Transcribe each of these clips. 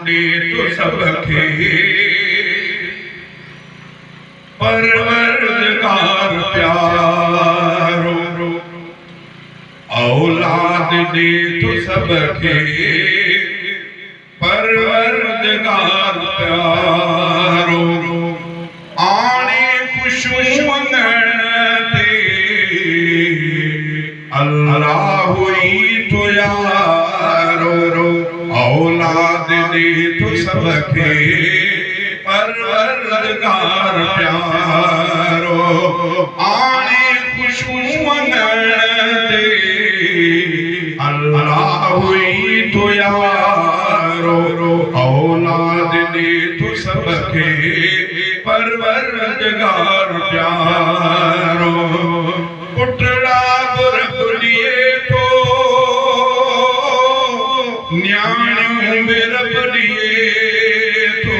दे तो सबके परवरदिगार प्यारो, औलाद दे तो सबके परवरदिगार प्यारो, आने खुशू मंगण ते अल्लाह हुई तो यारो, औलाद दे तो सबके परवरदिगार प्यारो, आने खुशू मंगण ते अल्लाह हुई तो यारो, औलाद दे तो सबके परवरदिगार प्यारो। पुटड़ा रब दिए तो न्याणियों में रब दिए तो,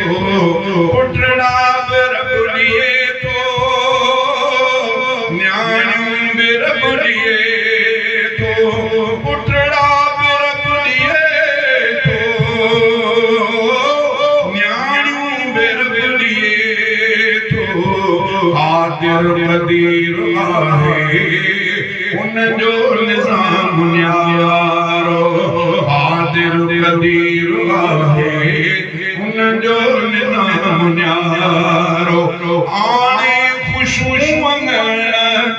पुटड़ा रब दिए तो न्याणियों में रब दिए तो, पुटड़ा रब दिए तो न्याणियों में रब दिए तो, आदिर कदीर आहे उन जो निज़ाम न्यारो, आदिर कदीर आहे उन जो निज़ाम न्यारो, आने खुशू मंगण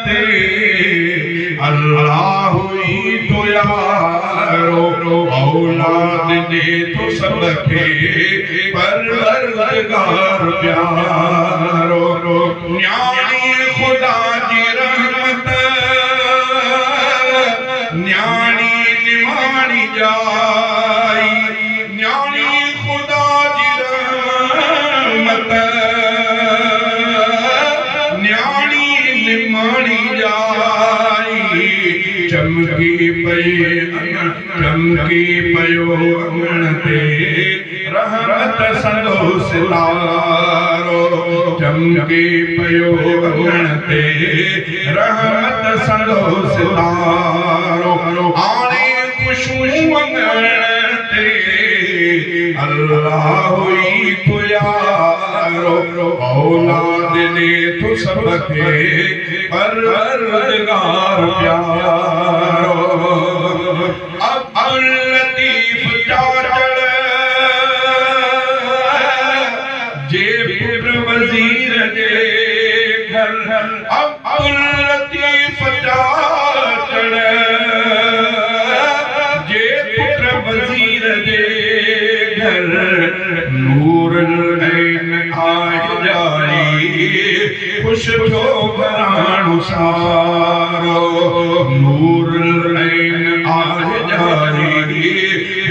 ते अल्लाह हुई तो यारो, औलाद दे तो सबके परवरदिगार प्यारो। न्याणी खुदा जी रहमत न्याणी निमाणी जाई, न्याणी खुदा जी रहमत न्याणी निमाणी जाई, चमकी पयो अंगण ते रहमत संदो सितारो, चमकी पयो अंगण ते रहमत संदो सितारो, आने खुशू मंगण ते अल्लाह हुई तो यारो, औलाद दे तो सबके परवरदिगार प्यारो। अब्दुल लतीफ चाचड़ जे पुत्र वजीर जे घर, अब्दुल लतीफ चाचड़ जे पुत्र वजीर जे घर, नूर ऐन आए जाई खुश थो बराणो सारो, नूर ऐन आए जाई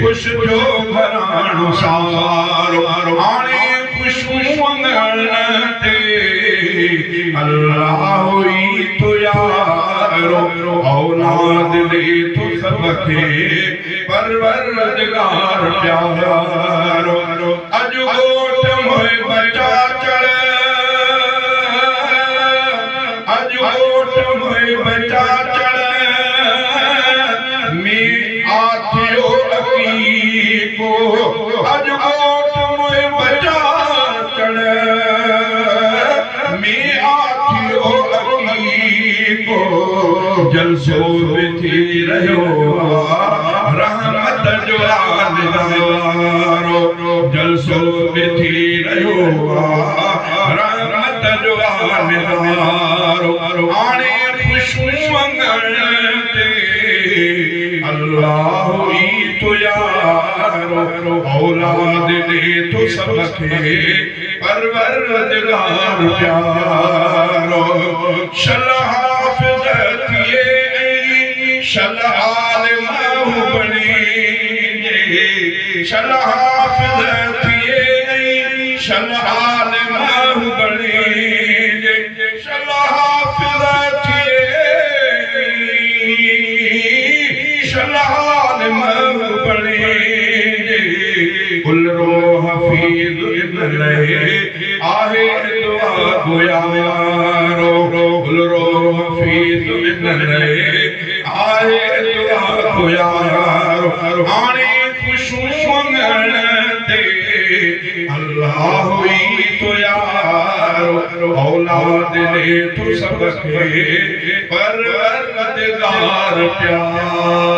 खुश थो बराणो सारो, आने खुशू मंगण ते अल्लाह हुई तो यारो, औलाद दे तो सबके परवरदिगार प्यारो। अज गोट मोए बचा चढ़, अज गोट मोए बचा चढ़, में आथियो अकी को, अज गोट मोए बचा चढ़, में आथियो अकी को, जलसो बिथी रहियो रहमत जो निज़ारो, जलसो बिथी रहियो रहमत जो निज़ारो, आने खुशू मंगण ते अल्लाह हुई तो यारो, औलाद दे तो सबके परवरदिगार प्यारो। शलह हाफ़िज़ थिए शलह आलिम बणी, शलह हाफ़िज़ थिए शलह आलिम बणी, शलह हाफ़िज़ थिए शलह आलिम बणी, गुलरो हफ़ीज़ इब्न रहे आहे दुआ गुयारो, गुलरो हफ़ीज़ इब्न रहे आहे दुआ गुयारो, आने खुशू मंगण ते अल्लाह हुई तो यारो औलाद ले तो सबके परवरदिगार प्यारो।